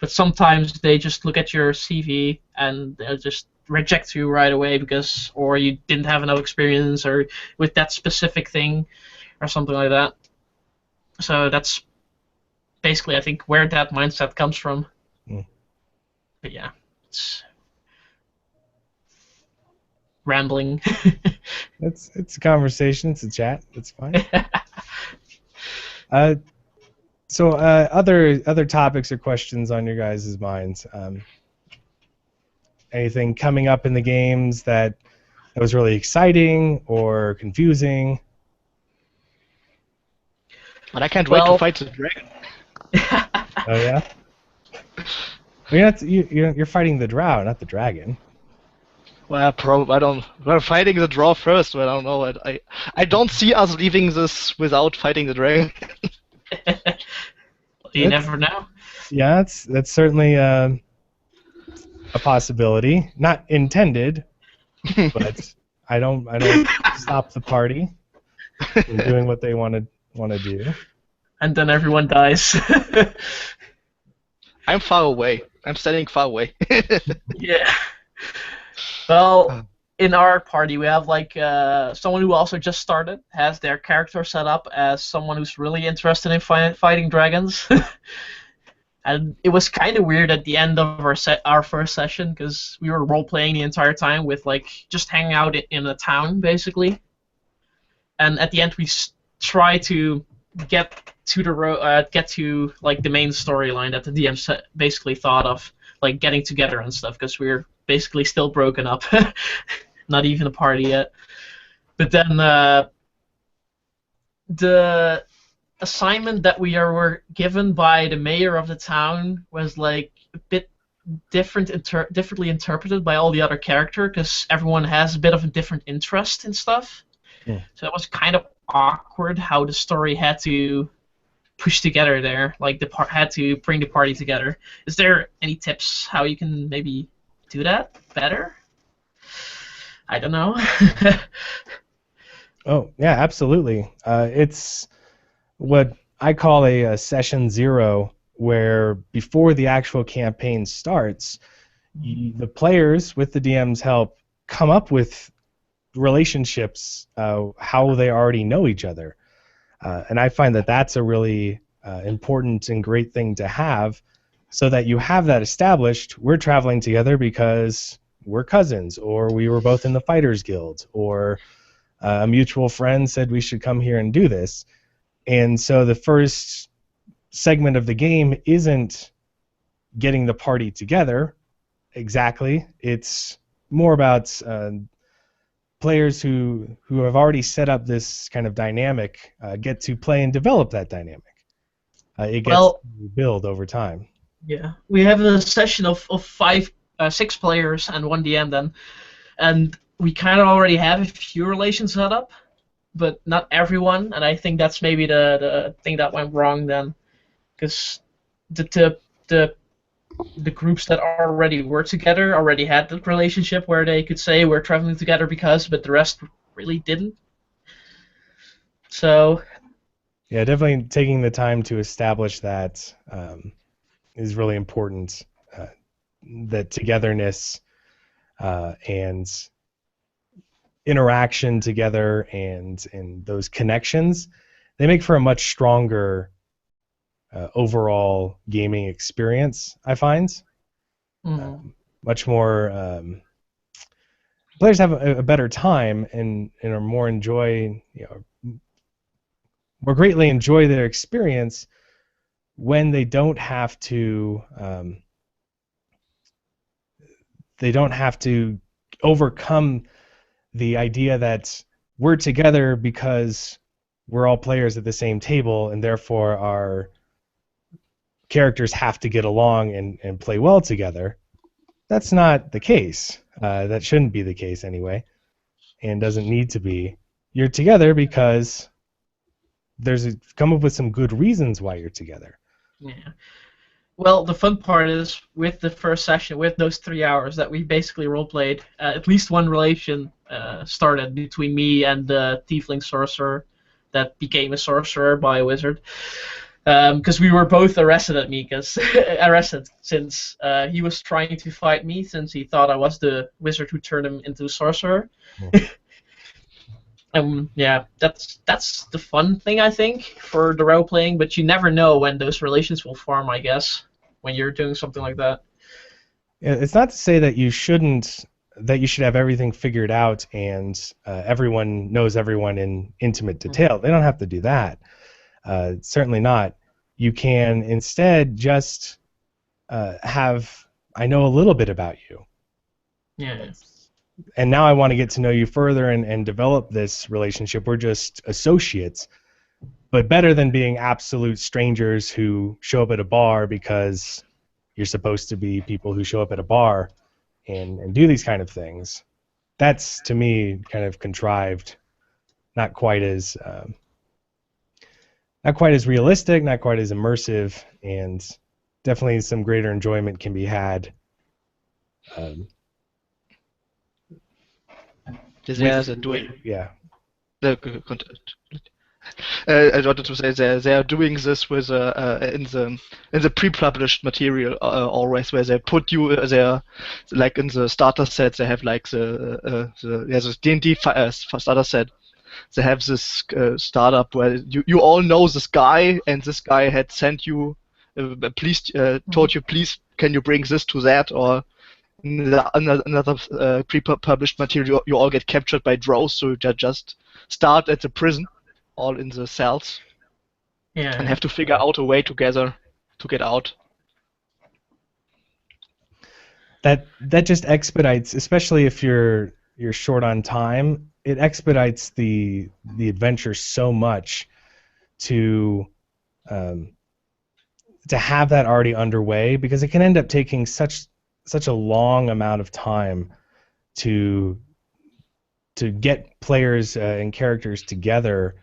But sometimes they just look at your CV and they'll just reject you right away because or you didn't have enough experience or with that specific thing or something like that. So that's basically, I think, where that mindset comes from. Mm. But yeah, it's rambling. It's a conversation. It's a chat. It's fine. So other topics or questions on your guys' minds? Anything coming up in the games that was really exciting or confusing? But I can't wait to fight the dragon. Oh yeah. You're fighting the drow, not the dragon. Well, I don't. We're fighting the draw first, but I don't know. I don't see us leaving this without fighting the dragon. You never know. Yeah, that's certainly a possibility. Not intended, but I don't stop the party from doing what they want to do. And then everyone dies. I'm far away. I'm standing far away. Yeah. Well, in our party, we have like someone who also just started, has their character set up as someone who's really interested in fighting dragons. And it was kind of weird at the end of our first session because we were role playing the entire time with like just hanging out in a town basically. And at the end, we try to get to like the main storyline that the DM basically thought of, like getting together and stuff, because we're basically still broken up, not even a party yet. But then the assignment that we were given by the mayor of the town was like a bit differently interpreted by all the other characters, because everyone has a bit of a different interest in stuff. Yeah. So it was kind of awkward how the story had to push together there, like had to bring the party together. Is there any tips how you can maybe do that better? I don't know. Oh yeah, absolutely. It's what I call a session zero, where before the actual campaign starts, the players, with the DM's help, come up with relationships, how they already know each other. And I find that that's a really important and great thing to have, so that you have that established. We're traveling together because we're cousins, or we were both in the Fighters Guild, or a mutual friend said we should come here and do this. And so the first segment of the game isn't getting the party together exactly. It's more about players who have already set up this kind of dynamic get to play and develop that dynamic. It gets to build over time. Yeah, we have a session of 6 players and 1 DM then, and we kind of already have a few relations set up, but not everyone, and I think that's maybe the thing that went wrong then, because the groups that already were together already had the relationship where they could say we're traveling together because, but the rest really didn't. So yeah, definitely taking the time to establish that is really important. That togetherness and interaction together and those connections, they make for a much stronger overall gaming experience, I find. Much more players have a better time and are more greatly enjoy their experience when they don't have to they don't have to overcome the idea that we're together because we're all players at the same table, and therefore our characters have to get along and play well together. That's not the case. That shouldn't be the case anyway, and doesn't need to be. You're together because come up with some good reasons why you're together. Yeah. Well, the fun part is with the first session, with those 3 hours that we basically roleplayed, at least one relation started between me and the tiefling sorcerer that became a sorcerer by a wizard. Because we were both arrested since he was trying to fight me since he thought I was the wizard who turned him into a sorcerer. Yeah, that's the fun thing, I think, for the role playing. But you never know when those relations will form, I guess, when you're doing something like that. Yeah, it's not to say that you should have everything figured out and everyone knows everyone in intimate detail. They don't have to do that. Certainly not. You can instead just have, I know a little bit about you. Yeah. And now I want to get to know you further and develop this relationship. We're just associates, but better than being absolute strangers who show up at a bar because you're supposed to be people who show up at a bar and do these kind of things. That's, to me, kind of contrived, not quite as realistic, not quite as immersive, and definitely some greater enjoyment can be had. Yeah. I wanted to say they are doing this with in the pre-published material always, where they put you there, like in the starter set they have like the D&D starter set. They have this startup where you all know this guy, and this guy had sent you, told you, please can you bring this to that, or another pre-published material, you all get captured by drows, so you just start at the prison, all in the cells, and have to figure out a way together to get out. That just expedites, especially if you're short on time. It expedites the adventure so much to have that already underway, because it can end up taking such a long amount of time to get players and characters together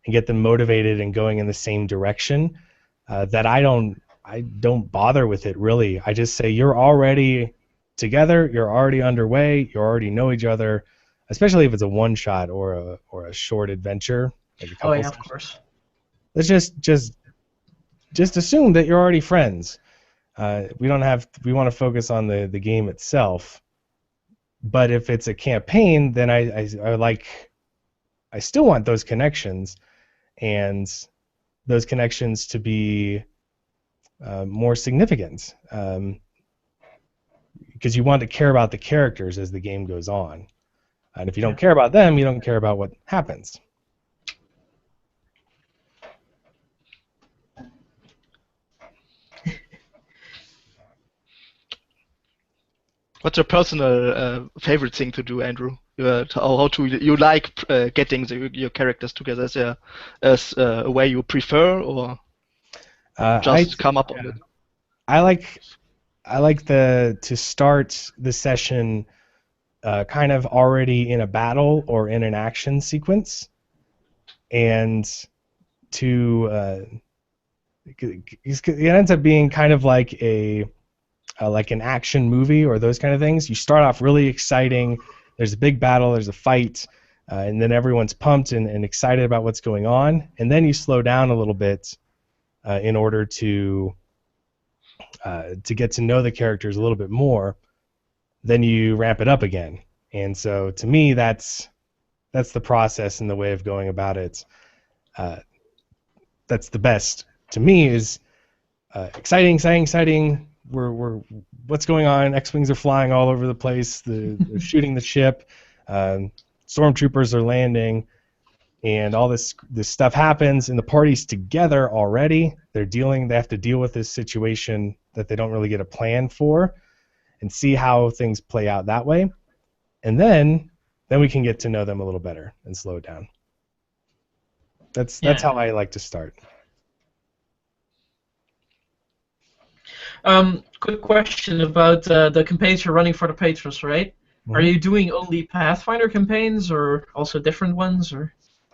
and get them motivated and going in the same direction, that I don't bother with it really. I just say you're already together, you're already underway, you already know each other, especially if it's a one shot or a short adventure. Like a couple of course. Let's just assume that you're already friends. We want to focus on the game itself. But if it's a campaign, then I still want those connections, and those connections to be more significant, because you want to care about the characters as the game goes on. And if you don't care about them, you don't care about what happens. What's your personal favorite thing to do, Andrew? How do you like getting your characters together? Is there a way you prefer, or just come up on it? I like to start the session kind of already in a battle or in an action sequence, and it ends up being kind of like an action movie or those kind of things. You start off really exciting. There's a big battle. There's a fight, and then everyone's pumped and excited about what's going on. And then you slow down a little bit in order to get to know the characters a little bit more. Then you ramp it up again. And so, to me, that's the process and the way of going about it. That's the best to me. Is exciting. We're what's going on? X-wings are flying all over the place. They're shooting the ship. Stormtroopers are landing, and all this stuff happens, and the party's together already. They have to deal with this situation that they don't really get a plan for, and see how things play out that way, and then we can get to know them a little better and slow it down. That's how I like to start. Quick question about the campaigns you're running for the patrons, right? Mm-hmm. Are you doing only Pathfinder campaigns, or also different ones, or?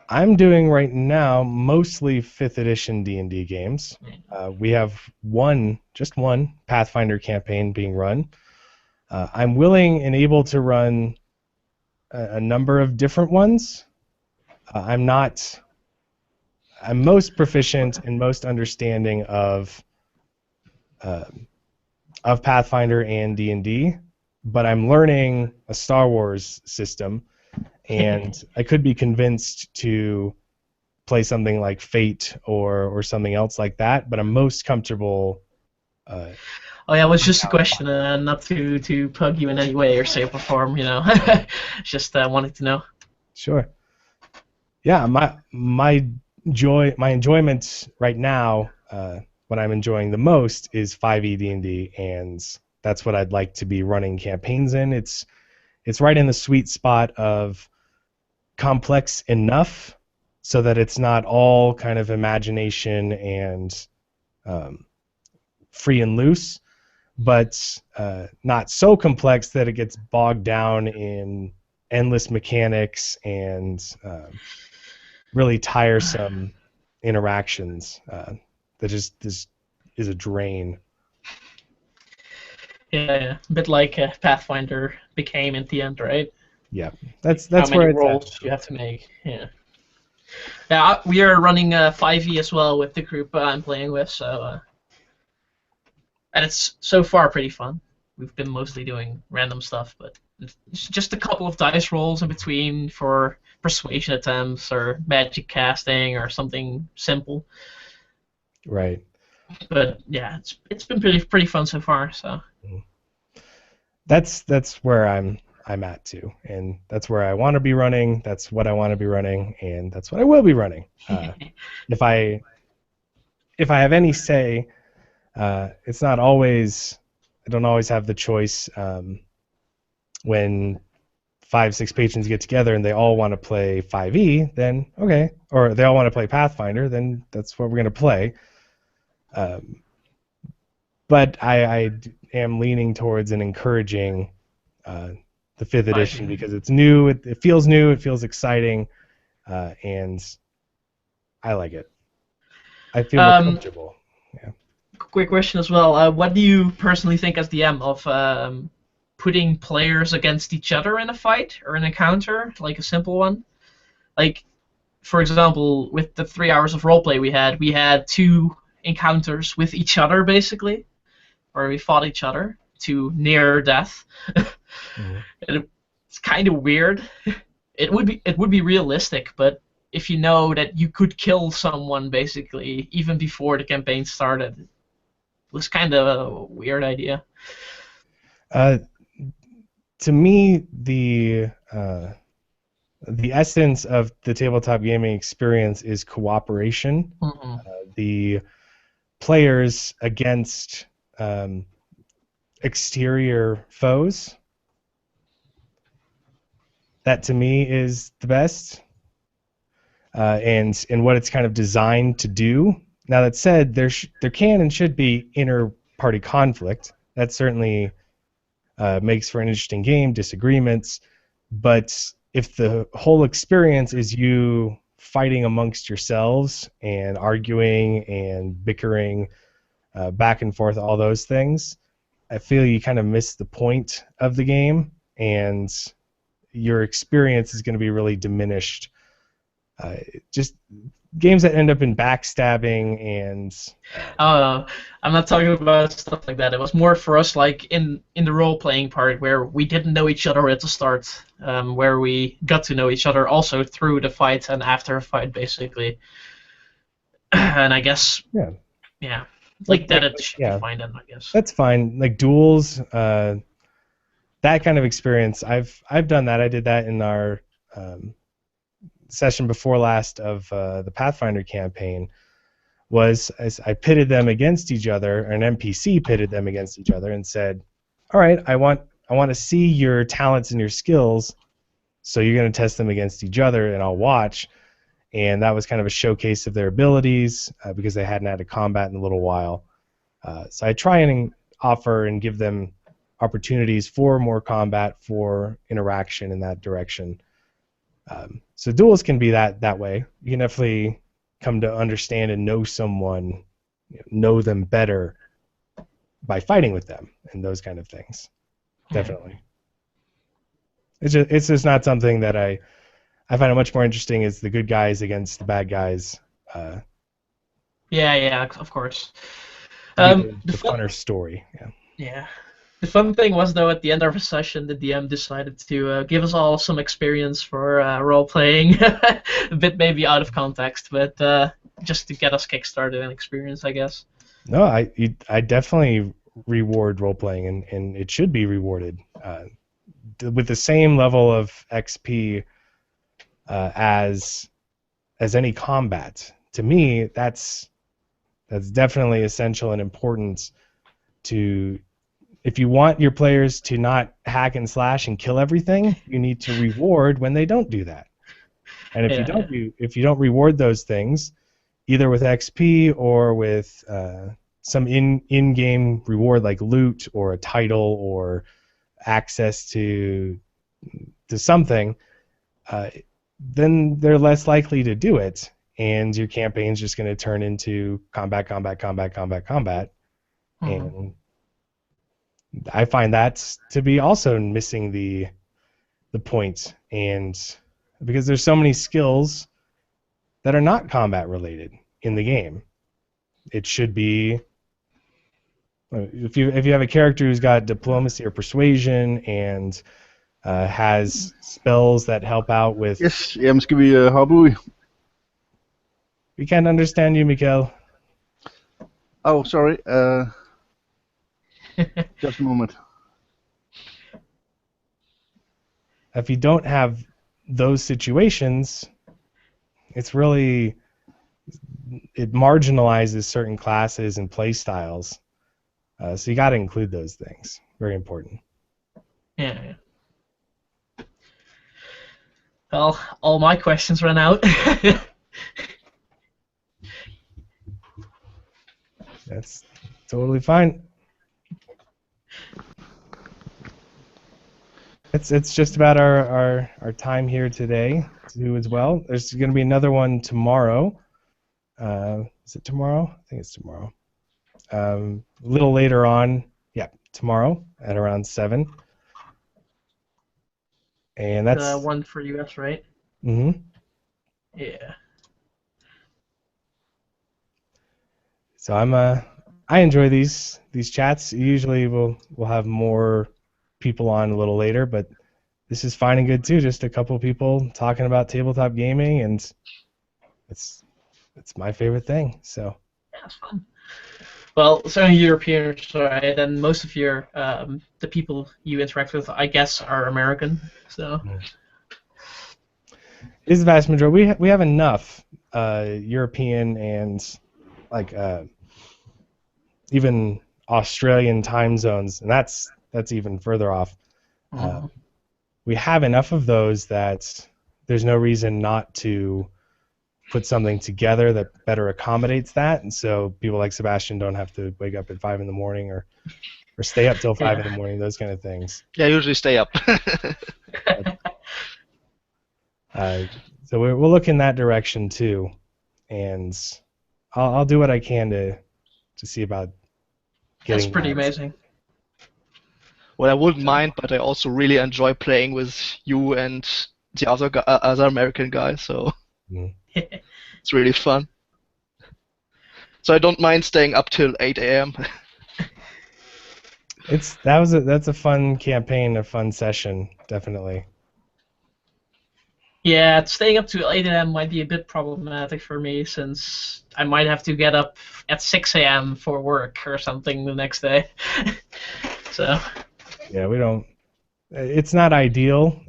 I'm doing right now mostly 5th edition D&D games. We have just one Pathfinder campaign being run. I'm willing and able to run a number of different ones. I'm most proficient and most understanding of Pathfinder and D&D, but I'm learning a Star Wars system, and I could be convinced to play something like Fate or something else like that, but I'm most comfortable. Oh yeah, it was just a question, not to plug you in any way or shape or form, you know. Just wanted to know. Sure. Yeah, my enjoyment right now, what I'm enjoying the most is 5e D&D, and that's what I'd like to be running campaigns in. It's right in the sweet spot of complex enough so that it's not all kind of imagination and free and loose, but not so complex that it gets bogged down in endless mechanics and really tiresome interactions that just is a drain. Yeah, a bit like Pathfinder became in the end, right? Yeah, that's How many where it's rolls at. you have to make. Yeah. Yeah, we are running 5e as well with the group I'm playing with, so and it's so far pretty fun. We've been mostly doing random stuff, but it's just a couple of dice rolls in between for persuasion attempts or magic casting or something simple. Right. But yeah, it's been pretty fun so far. So that's where I'm at too, and that's where I want to be running. That's what I want to be running, and that's what I will be running. If I have any say, it's not always. I don't always have the choice when 5-6 patrons get together and they all want to play 5e. Then okay, or they all want to play Pathfinder. Then that's what we're gonna play. But I am leaning towards and encouraging the 5th edition because it's new. It feels new. It feels exciting, and I like it. I feel more comfortable. Yeah. Quick question as well. What do you personally think as DM of putting players against each other in a fight or an encounter, like a simple one? Like, for example, with the 3 hours of roleplay we had 2 encounters with each other, basically, where we fought each other to near death. Mm-hmm. And it's kind of weird. It would be realistic, but if you know that you could kill someone basically even before the campaign started, it was kind of a weird idea. To me, the essence of the tabletop gaming experience is cooperation. Mm-hmm. The players against exterior foes. That to me is the best, and what it's kind of designed to do. Now that said, there can and should be inter-party conflict. That certainly makes for an interesting game, disagreements. But if the whole experience is you fighting amongst yourselves and arguing and bickering back and forth, all those things, I feel you kind of miss the point of the game, and your experience is going to be really diminished. Just games that end up in backstabbing and... I'm not talking about stuff like that. It was more for us, like, in the role-playing part, where we didn't know each other at the start, where we got to know each other also through the fight and after a fight, basically. And I guess... Yeah. Like that it should be fine then, I guess. That's fine. Like duels, that kind of experience, I've done that. I did that in our session before last of the Pathfinder campaign. Was as I pitted them against each other, or an NPC pitted them against each other and said, all right, I want to see your talents and your skills, so you're going to test them against each other, and I'll watch. And that was kind of a showcase of their abilities because they hadn't had a combat in a little while. So I try and offer and give them opportunities for more combat, for interaction in that direction. So duels can be that way. You can definitely come to understand and know someone, know them better by fighting with them and those kind of things. Definitely. It's just not something that I find it much more interesting is the good guys against the bad guys. Yeah, of course. The funner story. Yeah. Yeah. The fun thing was, though, at the end of the session, the DM decided to give us all some experience for role-playing. A bit maybe out of context, but just to get us kickstarted and experience, I guess. No, I definitely reward role-playing, and it should be rewarded with the same level of XP as any combat. To me, that's definitely essential and important to. If you want your players to not hack and slash and kill everything, you need to reward when they don't do that. And if you don't reward those things, either with XP or with some in-game reward like loot or a title or access to something, then they're less likely to do it, and your campaign's just going to turn into combat, and I find that to be also missing the point, and because there's so many skills that are not combat related in the game. It should be if you have a character who's got diplomacy or persuasion and has spells that help out with. Yes, jamen skal vi hoppe ud? We can't understand you, Mikkel. Oh, sorry. Just a moment. If you don't have those situations, it marginalizes certain classes and play styles. So you got to include those things. Very important. Yeah. Well, all my questions ran out. That's totally fine. It's just about our time here today to do as well. There's going to be another one tomorrow. Is it tomorrow? I think it's tomorrow. A little later on. Yeah, tomorrow at around 7. And that's the one for US, right? Mm-hmm. Yeah. So I enjoy these chats. Usually we'll have more people on a little later, but this is fine and good too. Just a couple people talking about tabletop gaming, and it's my favorite thing. So yeah, it's fun. Well, so Europeans, right? And most of your the people you interact with, I guess, are American. So it's the vast majority. We have enough European and like even Australian time zones, and that's even further off. We have enough of those that there's no reason not to put something together that better accommodates that, and so people like Sebastian don't have to wake up at 5 in the morning or stay up till 5 in the morning, those kind of things. Yeah, I usually stay up. So we'll look in that direction too, and I'll do what I can to see about getting. That's pretty amazing. Well, I wouldn't mind, but I also really enjoy playing with you and the other American guys, so it's really fun. So I don't mind staying up till 8 a.m. That's a fun campaign, a fun session, definitely. Yeah, staying up to 8 a.m. might be a bit problematic for me, since I might have to get up at 6 a.m. for work or something the next day. So. Yeah, we don't. It's not ideal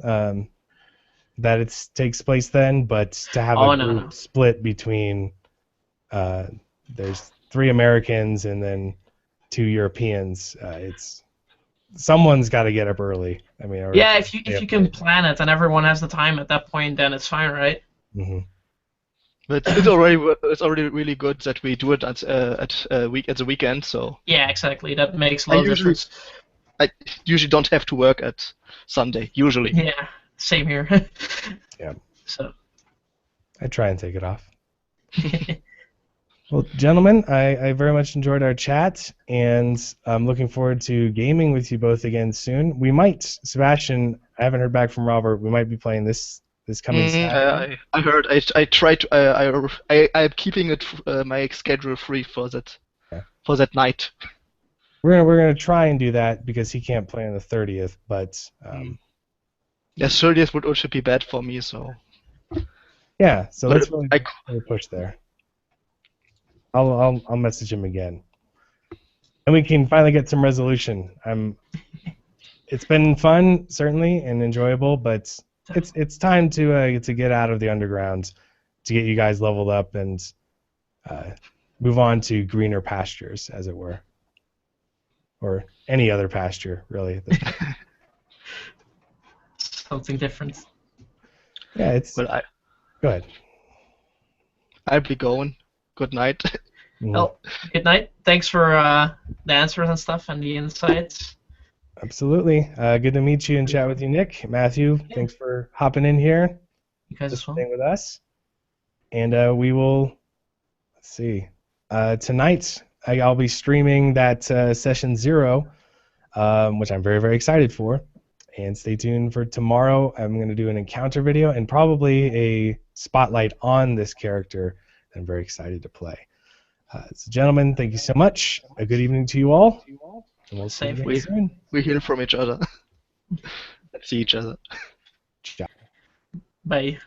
that it takes place then, but to have a group split between there's 3 Americans and then 2 Europeans, someone's got to get up early. I mean, or Yeah, if you can plan it and everyone has the time at that point, then it's fine, right? hmm But it's already really good that we do it at the weekend. So Yeah, exactly. That makes a I lot of usually difference. I usually don't have to work at Sunday. Usually. Yeah, same here. Yeah. So. I try and take it off. Well, gentlemen, I very much enjoyed our chat, and I'm looking forward to gaming with you both again soon. We might, Sebastian. I haven't heard back from Robert. We might be playing this coming Saturday. I heard. I tried. I'm keeping it my schedule free for that. Yeah. For that night. We're gonna try and do that because he can't play on the 30th, but Yeah, 30th would also be bad for me. So. yeah. So But let's really push there. I'll message him again, and we can finally get some resolution. It's been fun, certainly, and enjoyable, but it's time to get out of the underground, to get you guys leveled up and move on to greener pastures, as it were, or any other pasture, really. Something different. Yeah, it's. Well, Go ahead. I'll be going. Good night. Well, good night. Thanks for the answers and stuff and the insights. Absolutely. Good to meet you and chat with you, Nick. Matthew, thanks for hopping in here. You guys as well. Staying with us. And we will, let's see, tonight I'll be streaming that session 0, which I'm very, very excited for. And stay tuned for tomorrow. I'm going to do an encounter video and probably a spotlight on this character that I'm very excited to play. So, gentlemen, thank you so much. A good evening to you all. And we'll see you soon. We hear from each other. See each other. Ciao. Bye.